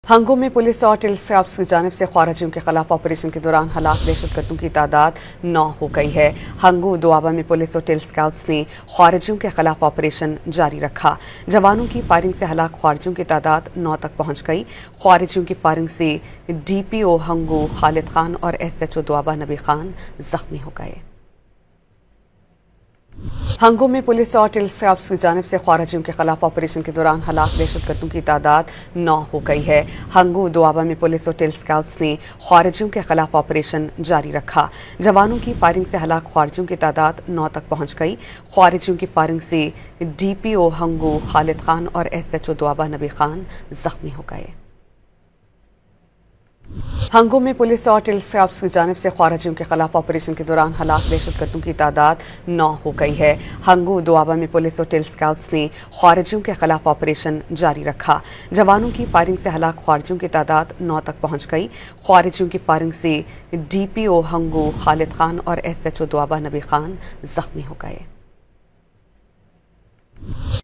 हंगो में पुलिस और till scouts की जानिब से ख्वारिजियों के खिलाफ ऑपरेशन के दौरान हलाक दहशतगर्दों की तादाद 9 हो गई है। हंगो दोआबा में पुलिस और टिल स्काउट्स ने ख्वारिजियों के खिलाफ ऑपरेशन जारी रखा। जवानों की फायरिंग से हलाक ख्वारिजियों की तादाद 9 तक पहुंच गई। ख्वारिजियों की फायरिंग से DPO हंगो खालिद खान और SHO दोआबा नबी खान जख्मी हो गए। हंगो में पुलिस और टिल स्काउट्स की जानिब से ख्वारिजियों के खिलाफ ऑपरेशन के दौरान हलाक दहशतगर्दों की तादाद 9 हो गई है। हंगो दोआबा में पुलिस और टिल स्काउट्स ने ख्वारिजियों के खिलाफ ऑपरेशन जारी रखा। जवानों की फायरिंग से हलाक ख्वारिजियों की तादाद 9 तक पहुंच गई। ख्वारिजियों की फायरिंग से DPO हंगो खालिद खान और SHO दोआबा नबी खान जख्मी हो गए। हंगो में पुलिस और टिल स्काउट्स की जानिब से ख्वारिजियों के खिलाफ ऑपरेशन के दौरान हलाक दहशतगर्दों की तादाद 9 हो गई है। हंगो दोआबा में पुलिस और टिल स्काउट्स ने ख्वारिजियों के खिलाफ ऑपरेशन जारी रखा। जवानों की फायरिंग से हलाक ख्वारिजियों की तादाद 9 तक पहुंच गई। ख्वारिजियों की फायरिंग से DPO हंगो खालिद खान और SHO दोआबा नबी खान जख्मी हो गए।